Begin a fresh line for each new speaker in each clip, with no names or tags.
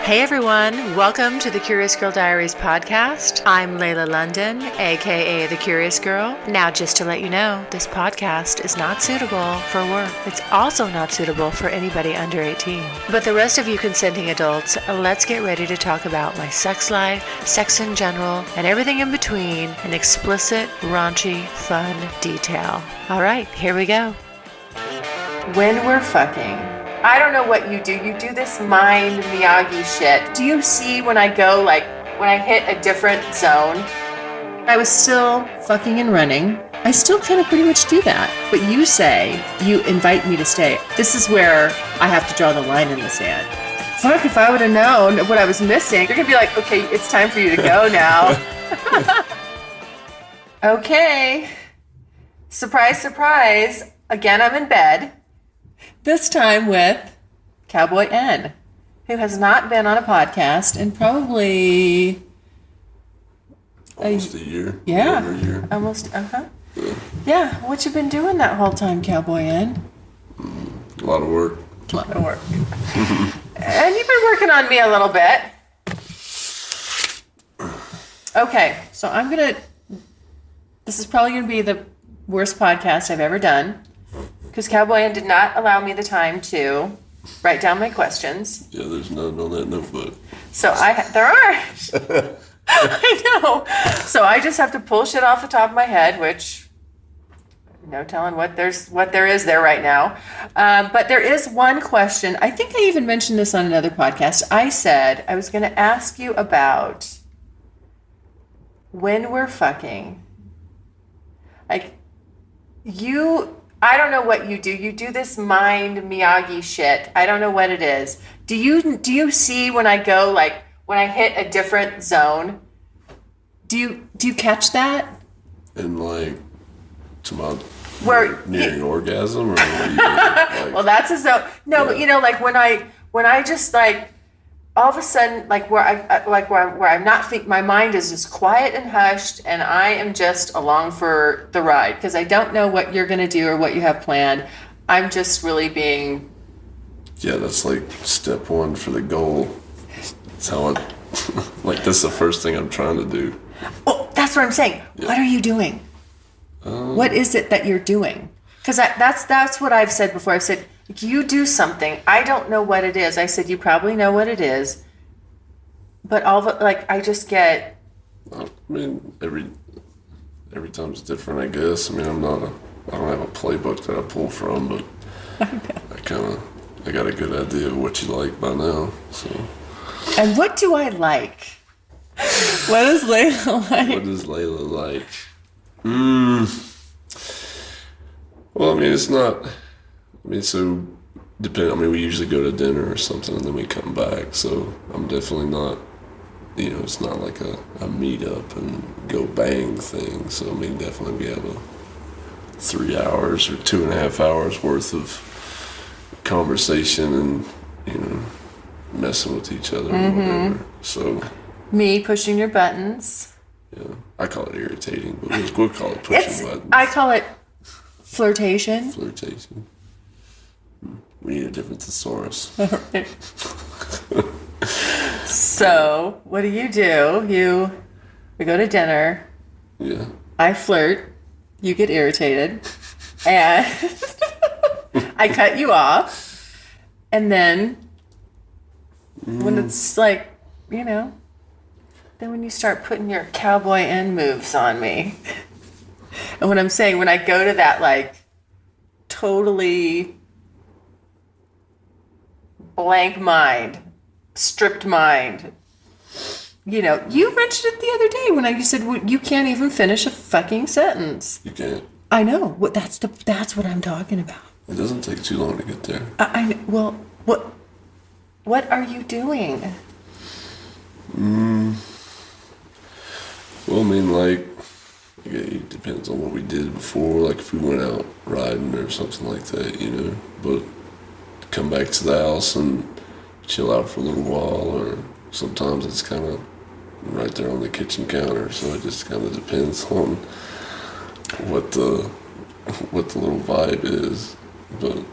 Hey everyone, welcome to the Curious Girl Diaries podcast. I'm Layla London, aka The Curious Girl. Now just to let you know, this podcast is not suitable for work. It's also not suitable for anybody under 18. But the rest of you consenting adults, let's get ready to talk about my sex life, sex in general, and everything in between in explicit, raunchy, fun detail. Alright, here we go. When we're fucking, I don't know what you do. You do this mind Miyagi shit. Do you see when I go, when I hit a different zone? I was still fucking and running. I still kind of pretty much do that. But you say, you invite me to stay. This is where I have to draw the line in the sand. Fuck, if I would have known what I was missing, you're going to be like, okay, it's time for you to go now. Okay. Surprise, surprise. Again, I'm in bed. This time with Cowboy N, who has not been on a podcast in probably
almost a year.
Yeah,
over a year.
Almost. Yeah. What you been doing that whole time, Cowboy N?
A lot of work.
A lot of work. And you've been working on me a little bit. Okay, so this is probably gonna be the worst podcast I've ever done. Because Cowboy N did not allow me the time to write down my questions.
Yeah, there's none on that notebook.
So there are. I know. So I just have to pull shit off the top of my head, which no telling what there is there right now. But there is one question. I think I even mentioned this on another podcast. I said I was going to ask you about when we're fucking. I don't know what you do. You do this mind Miyagi shit. I don't know what it is. Do you see when I go, when I hit a different zone? Do you catch that?
And tomorrow,
where
nearing orgasm, or
well, that's a zone. No, yeah. But when I just all of a sudden, where I'm not thinking, my mind is just quiet and hushed, and I am just along for the ride because I don't know what you're gonna do or what you have planned. I'm just really being.
Yeah, that's step one for the goal. That's how that's the first thing I'm trying to do.
Oh, that's what I'm saying. Yeah. What are you doing? What is it that you're doing? Because that's what I've said before. I've said, you do something. I don't know what it is. I said, you probably know what it is. But I just get...
I mean, every time's different, I guess. I mean, I don't have a playbook that I pull from, but I got a good idea of what you like by now, so...
And what do I like? What is Layla like?
What is Layla like? Well, I mean, it's not... so we usually go to dinner or something and then we come back, so I'm definitely not, it's not like a meet-up and go bang thing. So, definitely we have a 3 hours or 2.5 hours worth of conversation and, messing with each other or whatever. So...
Me pushing your buttons.
Yeah, I call it irritating, but we'll call it pushing buttons.
I call it flirtation.
Flirtation. We need a different thesaurus.
All right. So, what do? We go to dinner.
Yeah.
I flirt. You get irritated. And I cut you off. And then, when it's then when you start putting your Cowboy N moves on me. And what I'm saying, when I go to that, totally blank mind, stripped mind. You mentioned it the other day when you said you can't even finish a fucking sentence.
You can't.
I know. That's what I'm talking about.
It doesn't take too long to get there.
Well, what are you doing?
Well, it depends on what we did before. If we went out riding or something like that, But come back to the house and chill out for a little while, or sometimes it's kind of right there on the kitchen counter. So it just kind of depends on what the little vibe is. But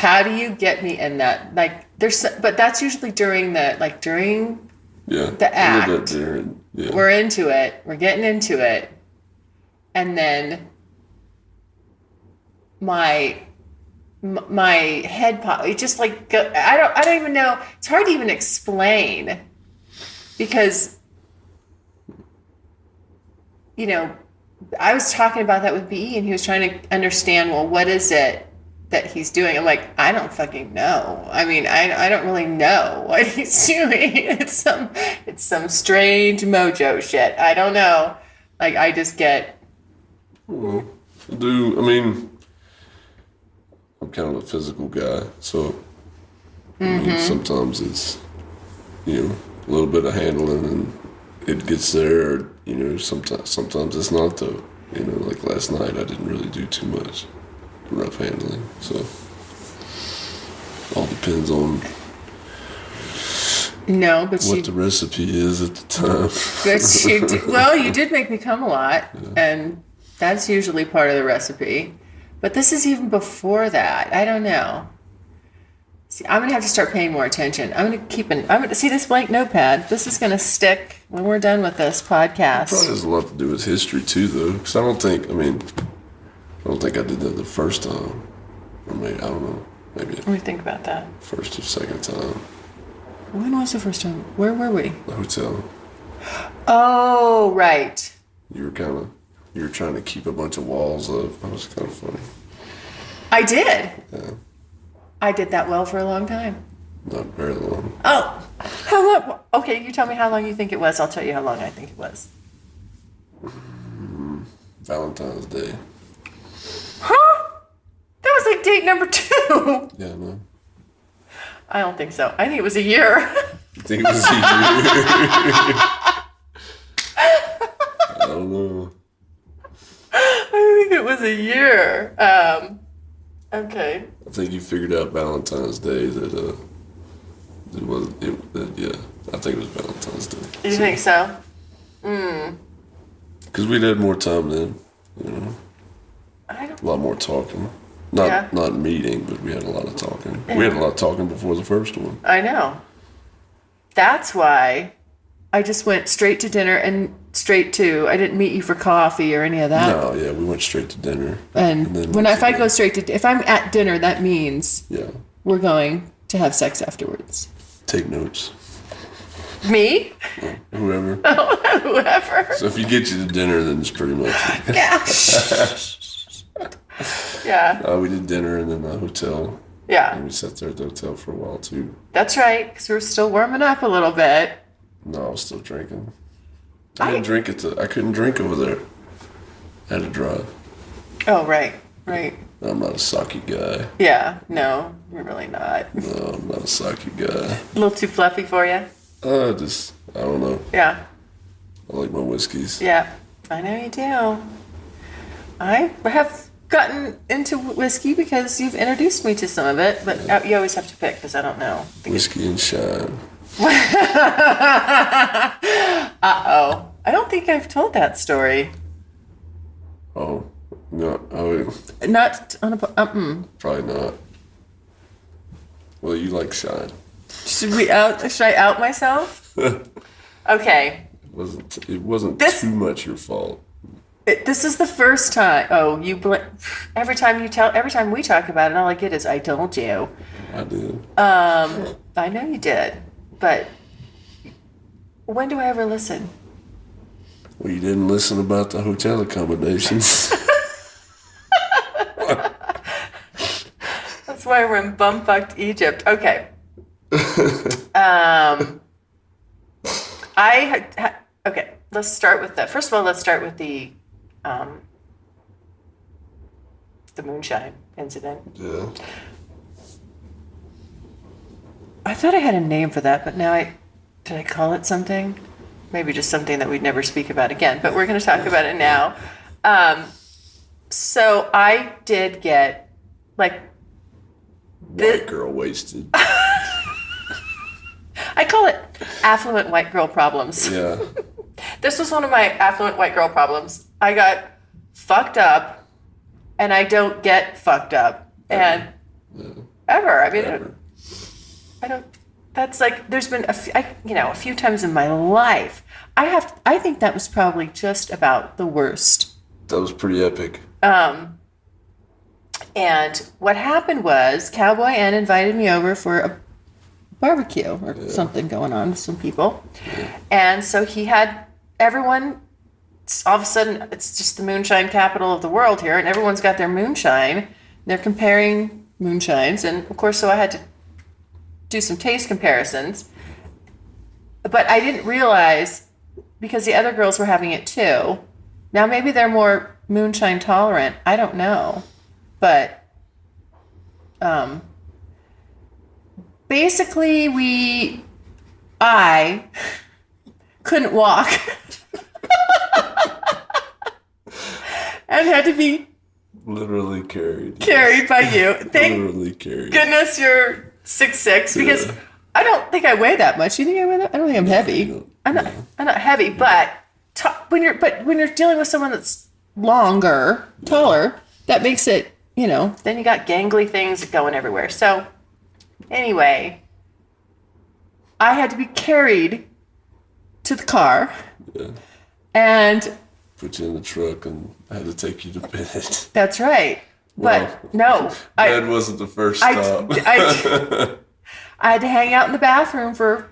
how do you get me in that? Like, but that's usually during the act.
Yeah.
We're into it. We're getting into it. And then my head pop. It just like I don't even know. It's hard to even explain because I was talking about that with BE, and he was trying to understand. Well, what is it that he's doing? I'm like, I don't fucking know. I mean, I don't really know what he's doing. It's some strange mojo shit. I don't know. Like, I just get.
Well, I'm kind of a physical guy, so sometimes it's a little bit of handling and it gets there. Or, sometimes it's not though. Like last night, I didn't really do too much rough handling, so all depends on what the recipe is at the time.
But you did make me come a lot, and that's usually part of the recipe. But this is even before that. I don't know. See, I'm gonna have to start paying more attention. I'm gonna see this blank notepad. This is gonna stick when we're done with this podcast.
It probably has a lot to do with history too, though, because I don't think I did that the first time, or maybe I don't know. Maybe.
Let me think about that.
First or second time.
When was the first time? Where were we?
The hotel.
Oh, right.
You were trying to keep a bunch of walls up. That was kind of funny.
I did.
Yeah.
I did that well for a long time.
Not very long.
Oh, how long? Okay, you tell me how long you think it was. I'll tell you how long I think it was.
Valentine's Day.
Huh? That was like date number 2.
Yeah, no.
I don't think so. I think it was a year.
You think it was a year? I don't know.
I think it was a year. Okay.
I think you figured out Valentine's Day that I think it was Valentine's Day.
You think so?
Because we'd had more time then,
I don't.
A lot more talking. Not meeting, but we had a lot of talking.
Yeah.
We had a lot of talking before the first one.
I know. That's why I just went straight to dinner and I didn't meet you for coffee or any of that.
No, yeah, we went straight to dinner.
And then if I'm at dinner, that means we're going to have sex afterwards.
Take notes.
Me?
Well, whoever.
Whoever.
So if you get you to dinner, then it's pretty much it.
Yeah. Yeah.
We did dinner and then the hotel.
Yeah.
And we sat there at the hotel for a while too.
That's right, because we were still warming up a little bit.
No, I was still drinking. I couldn't drink over there. I had to drive.
Oh, right.
I'm not a sake guy.
Yeah, no, you're really not.
No, I'm not a sake guy.
A little too fluffy for you?
I don't know.
Yeah.
I like my whiskeys.
Yeah, I know you do. I have gotten into whiskey because you've introduced me to some of it, but you always have to pick because I don't know.
Whiskey and shine.
Uh-oh. I don't think I've told that story.
Oh, no.
Not on a...
Probably not. Well, you like shine.
Should I out myself? Okay.
It wasn't too much your fault.
This is the first time. Oh, every time we talk about it, all I get is I told you.
I did.
I know you did, but when do I ever listen?
Well, you didn't listen about the hotel accommodations.
That's why we're in bumfucked Egypt. Okay. Okay. Let's start with that. First of all, let's start with the moonshine incident.
Yeah.
I thought I had a name for that, but now did I call it something? Maybe just something that we'd never speak about again, but we're going to talk about it now. So I did get
white girl wasted.
I call it affluent white girl problems.
Yeah.
This was one of my affluent white girl problems. I got fucked up, and I don't get fucked up. And Ever. I mean,
Ever.
I don't. That's like there's been a few times in my life. I think that was probably just about the worst.
That was pretty epic.
And what happened was Cowboy N invited me over for a barbecue or something going on with some people. Yeah. And so he had everyone, all of a sudden, it's just the moonshine capital of the world here, and everyone's got their moonshine. They're comparing moonshines, and of course, so I had to do some taste comparisons. But I didn't realize, because the other girls were having it too. Now maybe they're more moonshine tolerant. I don't know. But basically I couldn't walk and had to be
literally carried
by you. Thank
literally carried.
Goodness you're 6'6", because I don't think I weigh that much. You think I weigh that? I don't think I'm heavy. I'm not heavy, but when you're dealing with someone that's taller, that makes it, then you got gangly things going everywhere. So anyway, I had to be carried to the car and
put you in the truck, and I had to take you to bed.
That's right. But no,
bed wasn't the first stop.
I had to hang out in the bathroom for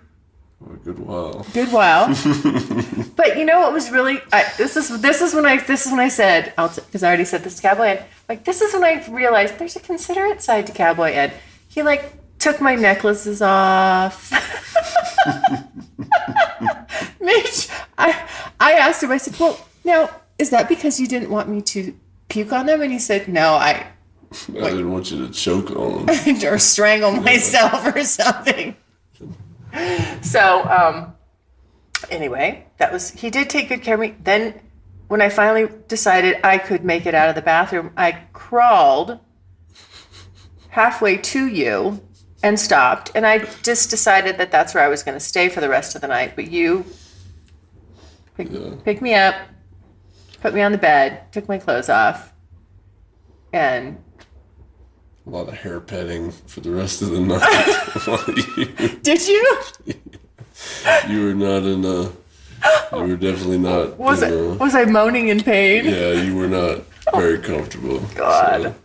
a good while.
But you know what was really this is when I said, because I already said this to Cowboy N. Like, this is when I realized there's a considerate side to Cowboy N. He took my necklaces off. Mitch, I asked him. I said, "Well, now is that because you didn't want me to puke on them?" And he said, "No, I
didn't want you to choke on them
or strangle myself or something." So, anyway, he did take good care of me. Then when I finally decided I could make it out of the bathroom, I crawled halfway to you and stopped. And I just decided that that's where I was going to stay for the rest of the night. But you picked me up, put me on the bed, took my clothes off, and
a lot of hair petting for the rest of the night.
Did you?
You were not in a... You were definitely not...
Was I moaning in pain?
Yeah, you were not very comfortable.
God. So.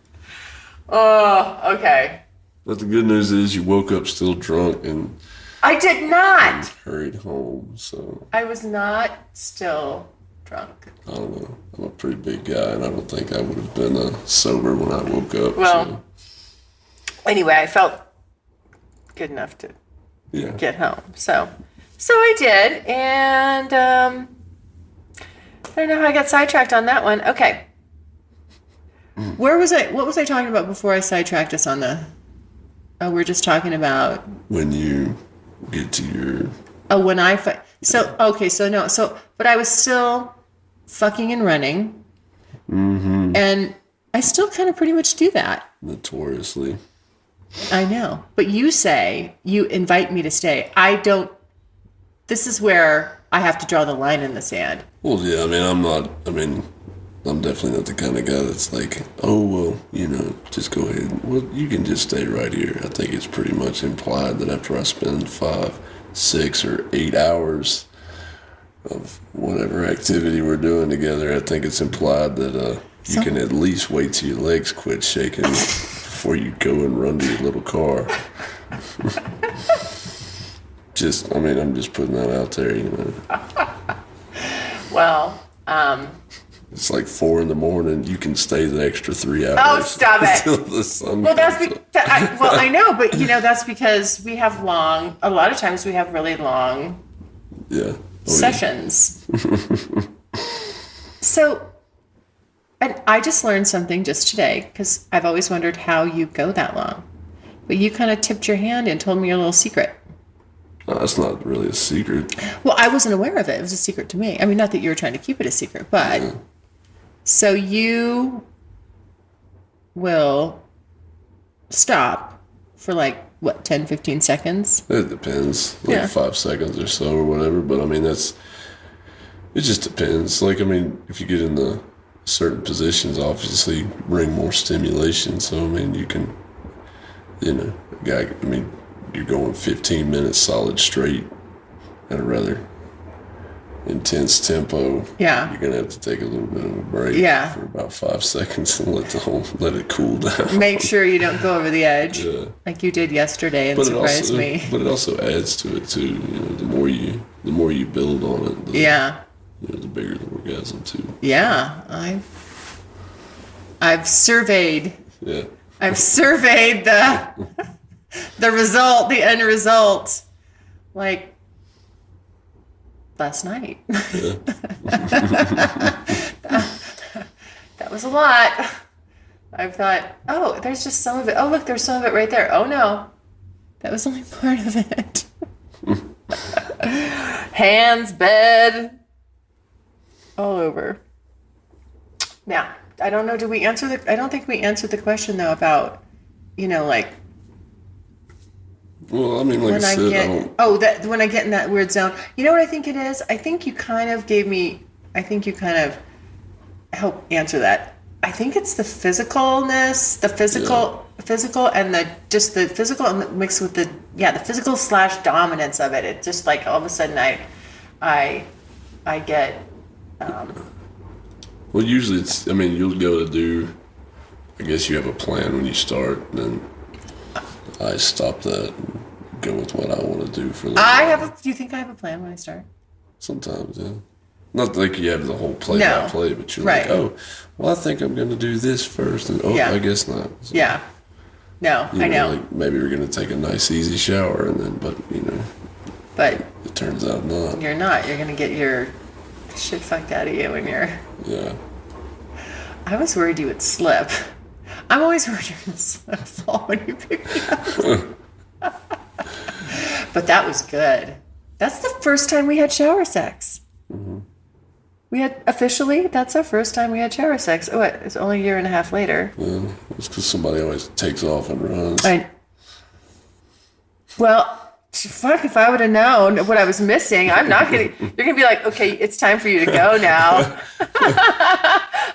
Oh, okay.
But the good news is you woke up still drunk and...
I did not!
Hurried home, so...
I was not still drunk.
I don't know. I'm a pretty big guy, and I don't think I would have been sober when I woke up.
Well, anyway, I felt good enough to get home. So I did, and I don't know how I got sidetracked on that one. Okay. Where was I? What was I talking about before I sidetracked us on the... Oh, we're just talking about...
When you get to your...
Oh, when I... But I was still fucking and running. Mm-hmm. And I still kind of pretty much do that.
Notoriously.
I know. But you say you invite me to stay. I don't... This is where I have to draw the line in the sand.
Well, yeah, I'm definitely not the kind of guy that's like, oh, well, just go ahead. Well, you can just stay right here. I think it's pretty much implied that after I spend 5, 6, or 8 hours of whatever activity we're doing together, I think it's implied that you can at least wait till your legs quit shaking before you go and run to your little car. I'm just putting that out there,
Well,
it's like 4 a.m. You can stay the extra 3 hours.
Oh, stop it!
Until the sun
well,
comes up.
I know, but that's because we have a lot of times we have really long sessions. So, and I just learned something just today, because I've always wondered how you go that long. But you kind of tipped your hand and told me your little secret.
No, that's not really a secret.
Well, I wasn't aware of it. It was a secret to me. I mean, not that you were trying to keep it a secret, but... Yeah. So you will stop for 10, 15 seconds?
It depends. 5 seconds or so or whatever. But, it just depends. If you get in the certain positions, obviously bring more stimulation. So, you can you know, I mean, you're going 15 minutes solid straight at a rather intense tempo.
Yeah.
You're gonna have to take a little bit of a break.
Yeah.
For about 5 seconds and let it cool down.
Make sure you don't go over the edge.
Yeah.
Like you did yesterday and surprised me.
But it also adds to it too. You know, the more you build on it, the bigger the orgasm too.
Yeah. I've surveyed.
Yeah.
I've surveyed the end result, like last night.
Yeah.
That was a lot. I thought, oh, there's just some of it. Oh, look, there's some of it right there. Oh, no. That was only part of it. Hands, bed, all over. Now, I don't know, I don't think we answered the question, though, about, like.
Well, I mean, like I said,
when I get in that weird zone. You know what I think it is? I think you kind of helped answer that. I think it's the physicalness, the physical and the physical and mixed with the physical / dominance of it. It just like all of a sudden I get.
Well, usually you'll go to do, I guess you have a plan when you start, and then I stop that and go with what I want to do for the
do you think I have a plan when I start?
Sometimes, yeah. Not like you have the whole play-by-play, but you're like, oh, well, I think I'm going to do this first, and I guess not. So,
yeah. No, I know.
Like maybe we're going to take a nice, easy shower, and then, but it turns out not.
You're not. You're going to get your shit fucked out of you when you're.
Yeah.
I was worried you would slip. I'm always worried you're going to fall when you pick me up. But that was good. That's the first time we had shower sex.
Mm-hmm.
That's our first time we had shower sex. Oh, it's only a year and a half later.
Yeah, it's because somebody always takes off and runs.
Well, fuck, if I would have known what I was missing, you're going to be like, okay, it's time for you to go now.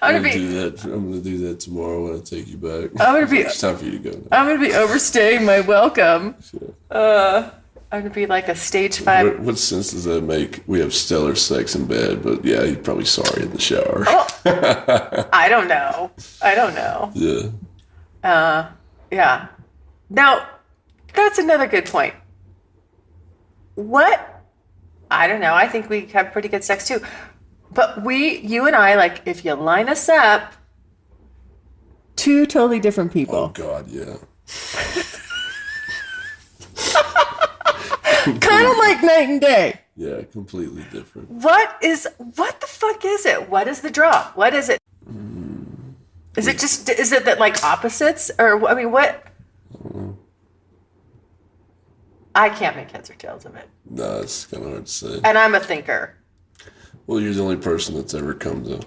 I'm going
to do that tomorrow when I take you back. It's time for you to go now.
I'm going to be overstaying my welcome. Sure. I'm going to be like a stage 5.
What sense does that make? We have stellar sex in bed, but yeah, you're probably sorry in the shower.
Oh, I don't know.
Yeah.
Yeah. Now, that's another good point. What? I don't know. I think we have pretty good sex too. But you and I, like, if you line us up, two totally different people.
Oh, God, yeah.
Kind of like night and day.
Yeah, completely different.
What the fuck is it? What is the draw? What is it? Is it that like opposites? Or, I mean, what? I can't make heads or tails of it.
No, it's kind of hard to say.
And I'm a thinker.
Well, you're the only person that's ever come to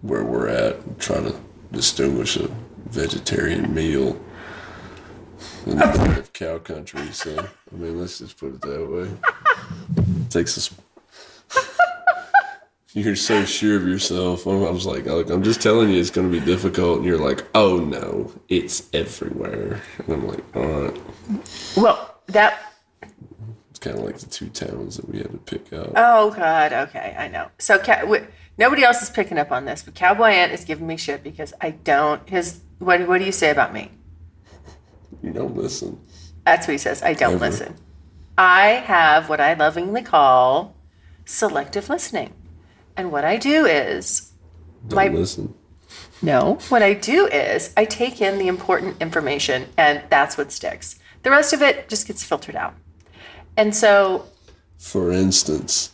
where we're at and try to distinguish a vegetarian meal in the middle of cow country. So, I mean, let's just put it that way. It takes us. You're so sure of yourself. I was like, I'm just telling you it's going to be difficult. And you're like, oh, no, it's everywhere. And I'm like, all right.
Well,
It's kind of like the two towns that we had to pick out.
Oh, God. Okay, I know. So nobody else is picking up on this, but Cowboy N is giving me shit because I don't. What do you say about me?
You don't listen.
That's what he says. I don't listen. I have what I lovingly call selective listening. And what I do is...
Don't listen.
No. What I do is I take in the important information, and that's what sticks. The rest of it just gets filtered out. And so...
For instance,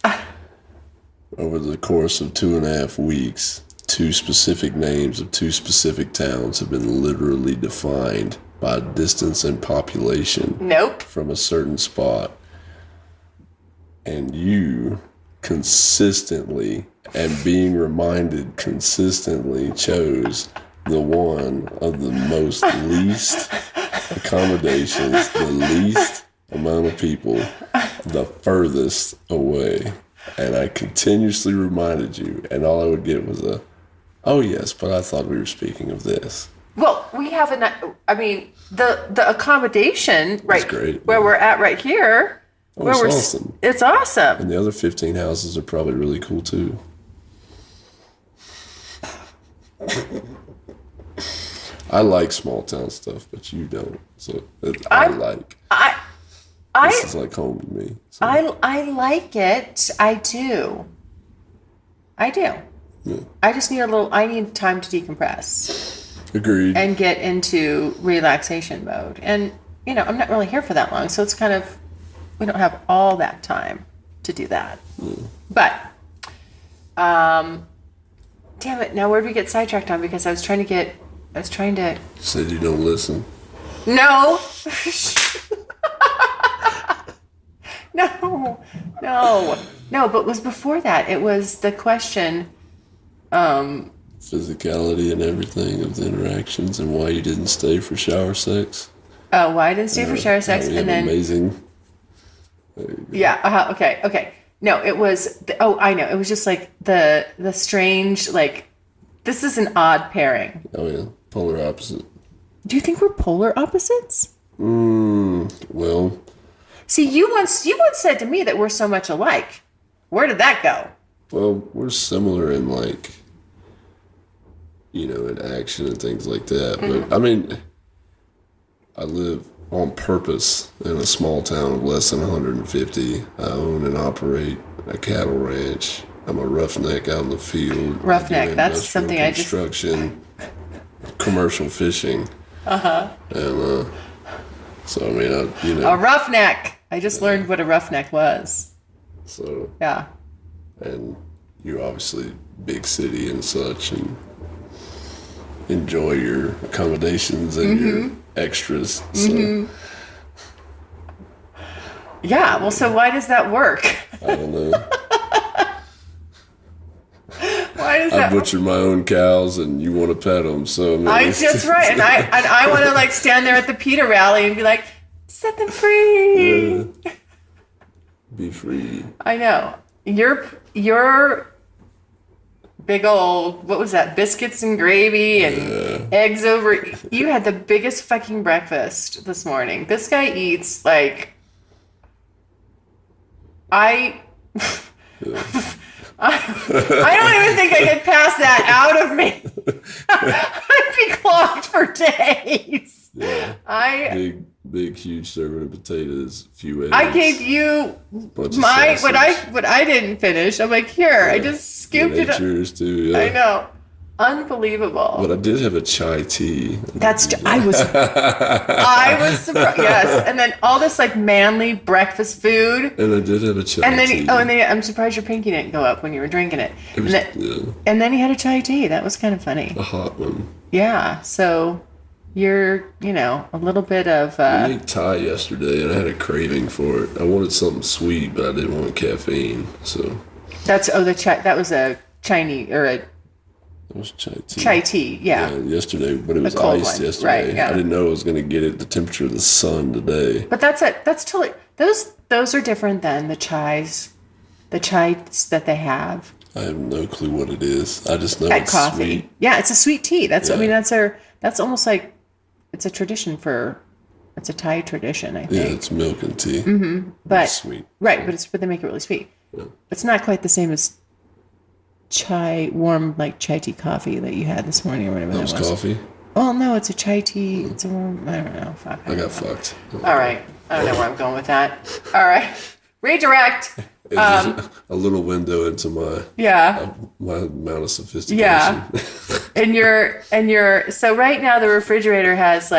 over the course of 2.5 weeks, 2 specific names of 2 specific towns have been literally defined by distance and population.
Nope.
From a certain spot. And you consistently, and being reminded consistently, chose the one of the most least accommodations, the least amount of people, the furthest away. And I continuously reminded you, and all I would get was oh yes, but I thought we were speaking of this.
Well, Well, we have the accommodation
great,
where we're at right here.
Oh, it's awesome.
It's awesome.
And the other 15 houses are probably really cool too. I like small town stuff, but you don't. So this is like home to me. So.
I like it. I do. Yeah. I just need I need time to decompress.
Agreed.
And get into relaxation mode. And, I'm not really here for that long. So it's kind of, we don't have all that time to do that. But, damn it. Now where did we get sidetracked on? Because I was trying to
Said you don't listen.
No. No, but it was before that. It was the question.
Physicality and everything of the interactions and why you didn't stay for shower sex.
Oh, why I didn't stay for shower sex, and then
amazing.
Yeah. Okay. No, it was. I know. It was just like the strange. Like, this is an odd pairing.
Oh yeah, polar opposite.
Do you think we're polar opposites?
Well.
See, you once said to me that we're so much alike. Where did that go?
Well, we're similar in in action and things like that. But I mean, I live on purpose in a small town of less than 150. I own and operate a cattle ranch. I'm a roughneck out in the field.
Roughneck, that's something I just...
Construction, commercial fishing. And so, I mean,
A roughneck! I just learned what a roughneck was.
So...
Yeah.
And you're obviously big city and such, and enjoy your accommodations and your extras. So.
Yeah, well, so why does that work?
I don't know.
Why does that?
I butcher my own cows, and you want to pet them, so
that's right, and I want to stand there at the PETA rally and be like, set them free.
Be free.
I know. Your big old, what was that? Biscuits and gravy and eggs over. You had the biggest fucking breakfast this morning. This guy eats I don't even think I could pass that out of me. I'd be clogged for days.
Yeah. Big, huge serving of potatoes, a few eggs.
I gave you what I didn't finish. I'm like, here, I just scooped it up.
Yours too, yeah.
I know. Unbelievable.
But I did have a chai tea.
I was surprised. Yes. And then all this manly breakfast food.
And I did have a chai tea.
And then I'm surprised your pinky didn't go up when you were drinking it. And then he had a chai tea. That was kind of funny.
A hot one.
Yeah. So you're, a little bit of...
I ate Thai yesterday, and I had a craving for it. I wanted something sweet, but I didn't want caffeine, so...
The chai... That was a Chinese, or a...
It was chai tea.
Chai tea, yeah.
Yesterday, but it was iced yesterday.
Right, yeah.
I didn't know I was going to get it the temperature of the sun today.
But that's it. That's totally... Those are different than the chais that they have.
I have no clue what it is. I just know it's
coffee.
Sweet.
Yeah, it's a sweet tea. That's that's almost like... It's a tradition it's a Thai tradition, I think.
Yeah, it's milk and tea.
Mm-hmm. But
it's sweet.
Right, but they make it really sweet.
Yeah.
It's not quite the same as warm chai tea coffee that you had this morning or whatever that was.
Coffee?
Well, no, it's a chai tea. It's a warm, I don't know. Fuck.
I got fucked.
All right. I don't know where I'm going with that. All right. Redirect.
A little window into my amount of sophistication.
Yeah. So right now the refrigerator has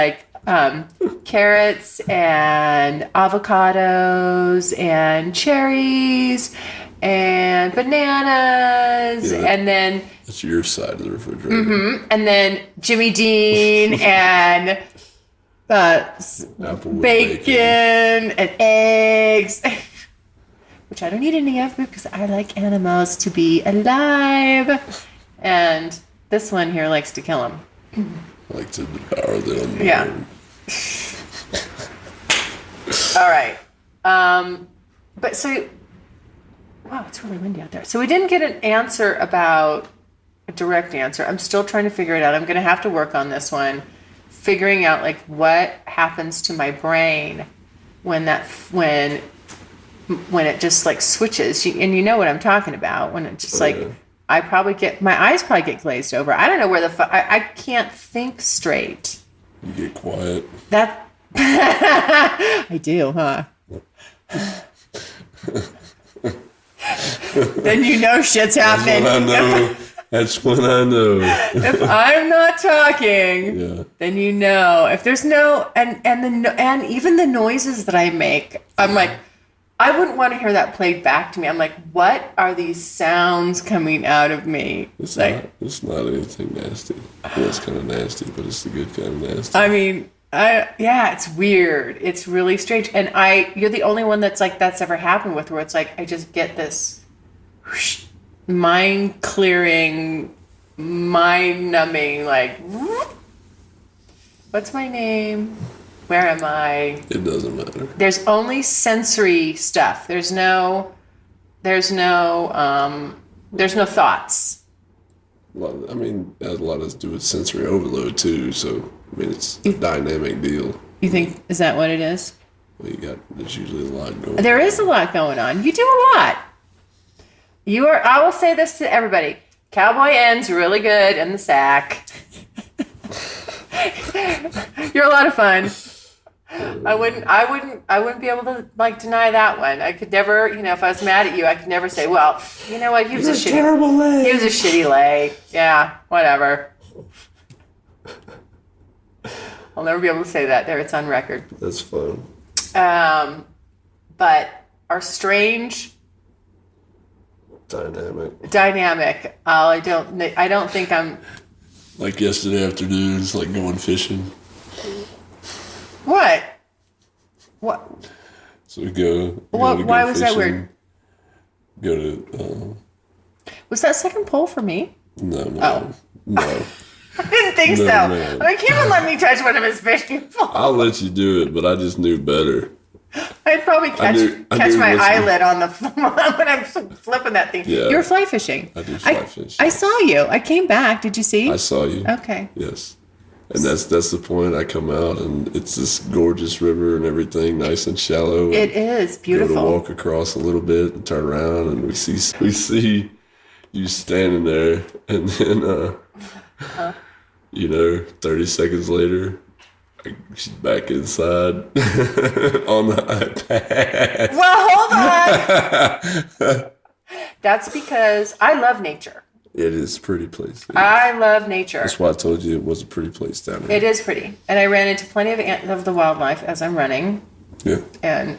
carrots and avocados and cherries and bananas and then
that's your side of the refrigerator.
Mm-hmm, and then Jimmy Dean and bacon and eggs. Which I don't eat any of because I like animals to be alive. And this one here likes to kill them.
I like to devour them.
Yeah. All right. But so, wow, it's really windy out there. So we didn't get an answer about a direct answer. I'm still trying to figure it out. I'm going to have to work on this one. figuring out like what happens to my brain when it just like switches. And you know what I'm talking about, when it just I probably my eyes probably get glazed over. I don't know where I can't think straight.
You get quiet.
I do, huh? Then you know shit's happening.
That's when I know.
If I'm not talking, then you know. If there's no and even the noises that I make, I'm like, I wouldn't want to hear that played back to me. I'm like, what are these sounds coming out of me?
It's not anything nasty. Well, it's kind of nasty, but it's the good kind of nasty.
I mean, it's weird. It's really strange. And you're the only one that's ever happened with, where it's like, I just get this mind clearing, mind numbing, like, what's my name? Where am I?
It doesn't matter. There's
only sensory stuff. There's no thoughts.
It has a lot to do with sensory overload too. So, it's a dynamic deal.
You think, is that what it is?
Well, there's usually a lot going on.
There is a lot going on. You do a lot. I will say this to everybody. Cowboy N's really good in the sack. You're a lot of fun. I wouldn't be able to deny that one. I could never, if I was mad at you, I could never say, well, you know what, he was a terrible lay. He was a shitty lay. Yeah, whatever. I'll never be able to say that. There, it's on record.
That's fun.
But our strange dynamic. I don't think I'm
like yesterday afternoons, like going fishing.
What?
So we go.
Why was that weird?
Go to.
Was that second pole for me?
No.
No. I didn't think so. No. I mean, he wouldn't let me touch one of his fishing poles.
I'll let you do it, but I just knew better.
I'd probably catch my eyelid on the when I'm flipping that thing.
Yeah.
You were fly fishing.
I do fly fish.
I saw you. I came back. Did you see?
I saw you.
Okay.
Yes. And that's the point. I come out and it's this gorgeous river and everything, nice and shallow.
It is beautiful.
Go to walk across a little bit and turn around, and we see you standing there, and then 30 seconds later, she's back inside on the iPad.
Well, hold on. That's because I love nature.
It is a pretty place.
I love nature.
That's why I told you it was a pretty place down here.
It is pretty. And I ran into plenty of the wildlife as I'm running.
Yeah.
And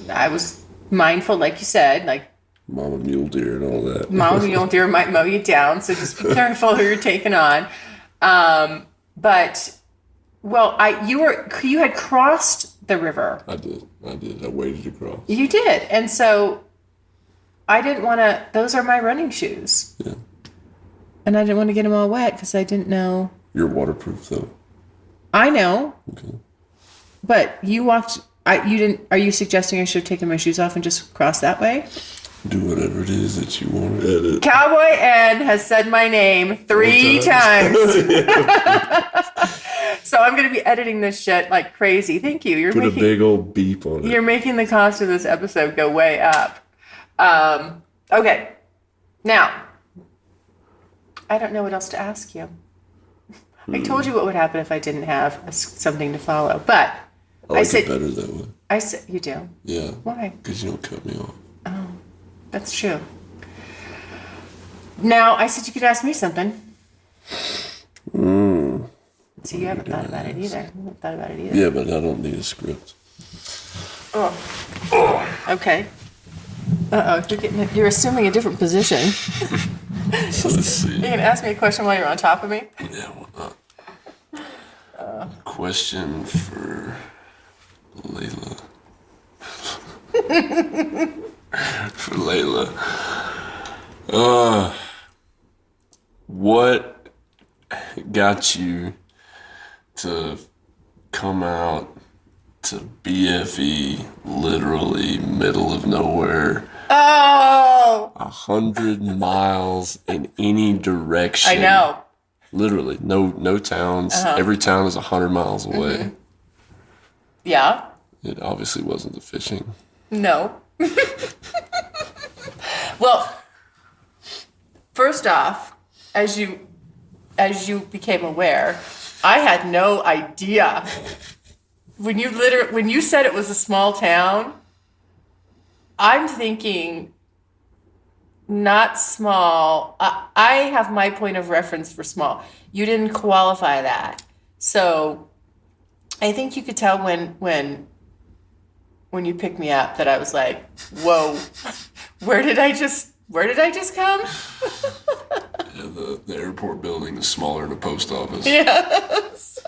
I was mindful, like you said, like
mama mule deer and all that.
Mama mule deer might mow you down, so just be careful who you're taking on. But you had crossed the river.
I did. I waded across.
You did. And so I didn't want to, those are my running shoes.
Yeah. And
I didn't want to get them all wet because I didn't know.
You're waterproof though.
I know.
Okay.
But you walked, you didn't, are you suggesting I should have taken my shoes off and just cross that way?
Do whatever it is that you want to edit.
Cowboy N has said my name 3 times. So I'm going to be editing this shit like crazy. Thank you.
Put a big old beep on it.
You're making the cost of this episode go way up. Okay. Now, I don't know what else to ask you. I told you what would happen if I didn't have something to follow, but
I said it better that way.
I said you do.
Yeah.
Why?
Because you don't cut me off.
Oh, that's true. Now I said you could ask me something. So you haven't thought about it either.
Yeah, but I don't need a script.
Oh. Okay. You're assuming a different position.
So let's see.
You can ask me a question while you're on top of me?
Yeah, why not? Question for Layla. For Layla. What got you to come out to BFE, literally middle of nowhere?
Oh!
100 miles in any direction.
I know.
Literally, no towns. Every town is 100 miles away.
Yeah.
It obviously wasn't the fishing.
No. Well, first off, as you became aware, I had no idea. When you said it was a small town, I'm thinking not small. I have my point of reference for small. You didn't qualify that. So I think you could tell when you picked me up that I was like, whoa, where did I just come?
Yeah, the airport building is smaller than a post office.
Yes.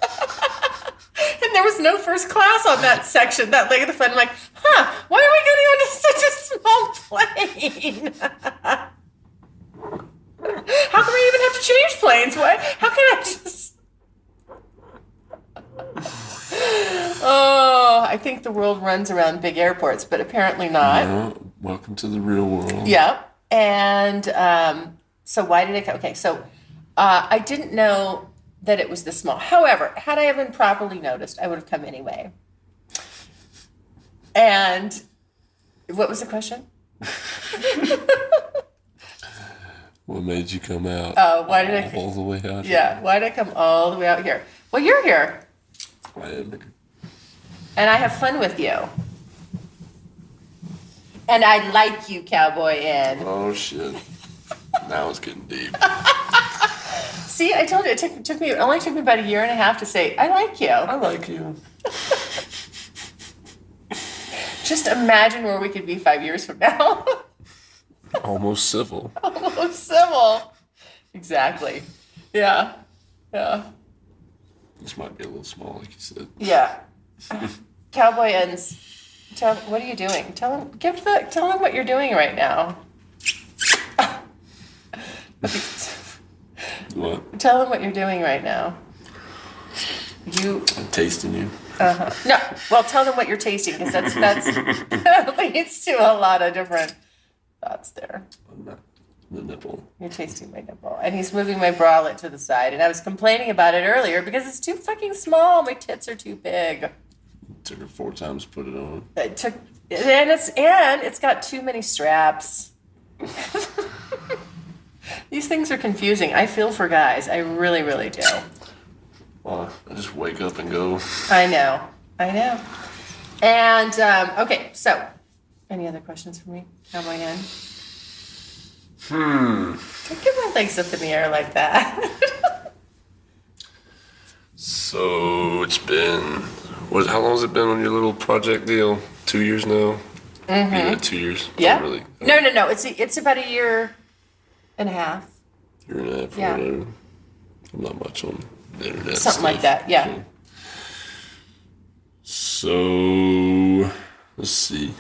And there was no first class on that section, that leg of the front. I'm like, why are we getting onto such a small plane? How come I even have to change planes? What? How can I just... Oh, I think the world runs around big airports, but apparently not.
Yeah, welcome to the real world.
Yeah. And so why did I come? Okay, so I didn't know that it was this small. However, had I been properly noticed, I would have come anyway. And what was the question?
What made you come out?
Why did I
all the way out here?
Yeah, why did I come all the way out here? Well, you're here.
I am.
And I have fun with you. And I like you, Cowboy N.
Oh, shit. Now it's getting deep.
See, I told you, it only took me about a year and a half to say, I like you.
I like you.
Just imagine where we could be 5 years from now.
Almost civil.
Almost civil. Exactly. Yeah. Yeah.
This might be a little small, like you said.
Yeah. Cowboy N's. What are you doing? Tell him what you're doing right now.
What?
Tell him what you're doing right now.
I'm tasting you.
No. Well, tell them what you're tasting, because that leads to a lot of different thoughts there.
The nipple.
You're tasting my nipple. And he's moving my bralette to the side. And I was complaining about it earlier because it's too fucking small. My tits are too big.
It took her 4 times to put it on.
And it's got too many straps. These things are confusing. I feel for guys. I really, really do.
Well, I just wake up and go.
I know. And, okay, so, any other questions for me? Cowboy N? Don't get my legs up in the air like that.
So, it's been... How long has it been on your little project deal? 2 years now? Mm-hmm. Yeah, 2 years?
Yeah.
Oh, really?
No. It's about a year and a half.
Year and a half,
yeah.
Whatever. I'm not much on the internet.
Something like that, yeah.
So, let's see.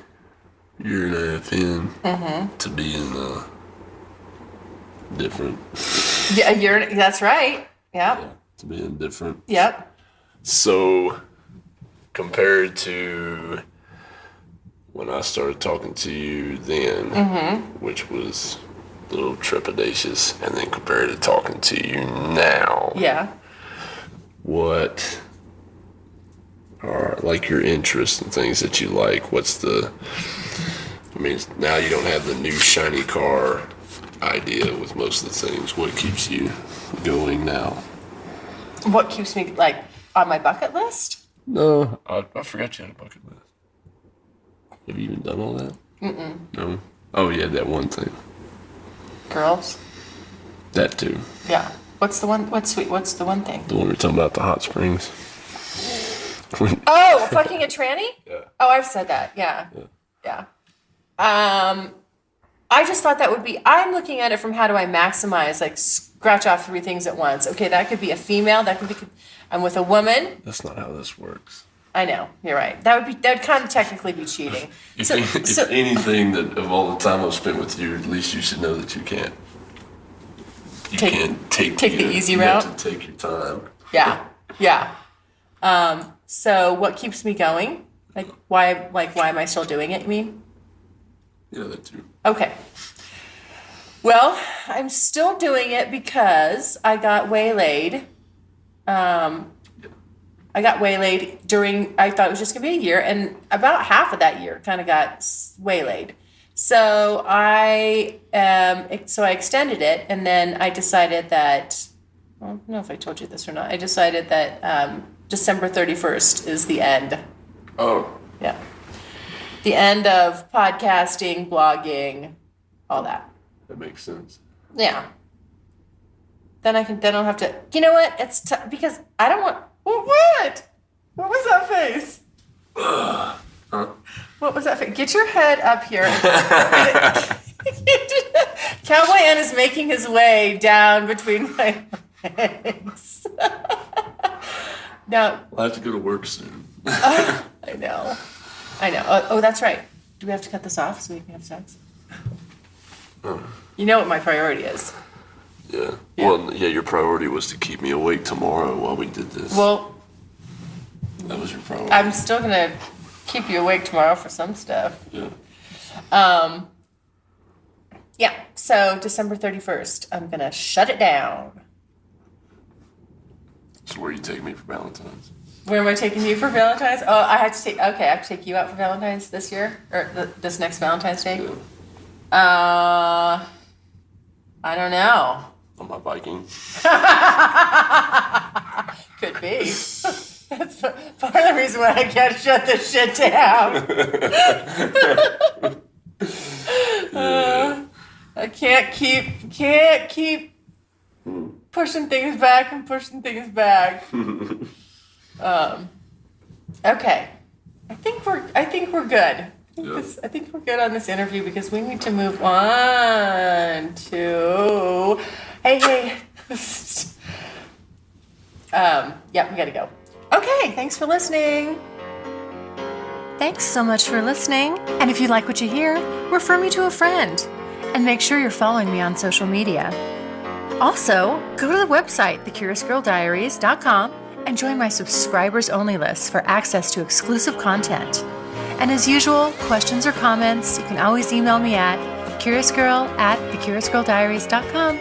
Year and a half in to being different.
Yeah, that's right. Yep.
Yeah, to being different.
Yep.
So, compared to when I started talking to you then, which was a little trepidatious, and then compared to talking to you now.
Yeah.
What are like your interests and things that you like? Now you don't have the new shiny car idea with most of the things. What keeps you going now?
What keeps me, on my bucket list?
No, I forgot you had a bucket list. Have you even done all that? No? Oh, yeah, that one thing.
Girls?
That too.
Yeah. What's the one thing?
The one we're talking about, the hot springs.
Oh, fucking a tranny?
Yeah.
Oh, I've said that. Yeah. I just thought that would be, I'm looking at it from how do I maximize, scratch off 3 things at once. Okay, that could be a female, I'm with a woman.
That's not how this works.
I know, you're right. That would kind of technically be cheating.
If anything, that of all the time I've spent with you, at least you should know that you can't. You can't take
the easy route.
You have to take your time.
Yeah. So what keeps me going? Why am I still doing it, you mean?
Yeah, that too.
Okay. Well, I'm still doing it because I got waylaid. I got waylaid I thought it was just going to be a year, and about half of that year kind of got waylaid. So I extended it, and then I decided that, well, I don't know if I told you this or not. I decided that December 31st is the end.
Oh.
Yeah. The end of podcasting, blogging, all that.
That makes sense.
Yeah. Then I don't have to, you know what? It's because I don't want, what? What was that face?
Huh?
What was that face? Get your head up here. Cowboy N is making his way down between my legs. Now,
I'll have to go to work soon.
I know. Oh, that's right. Do we have to cut this off so we can have sex? You know what my priority is.
Yeah. Well, yeah, your priority was to keep me awake tomorrow while we did this.
Well,
that was your priority.
I'm still going to keep you awake tomorrow for some stuff.
Yeah.
Yeah, so December 31st, I'm going to shut it down.
So where you take me for Valentine's?
Where am I taking you for Valentine's? Oh, I have to take you out for Valentine's this year? Or this next Valentine's Day?
Yeah.
I don't know.
On my Viking.
Could be. That's part of the reason why I can't shut this shit down. I can't keep pushing things back and pushing things back. Okay. I think we're good. I think we're good on this interview because we need to move on to. Hey. Yeah, we gotta go. Okay, thanks for listening. Thanks so much for listening. And if you like what you hear, refer me to a friend. And make sure you're following me on social media. Also, go to the website, thecuriousgirldiaries.com, and join my subscribers only list for access to exclusive content. And as usual, questions or comments, you can always email me at curiousgirl@thecuriousgirldiaries.com.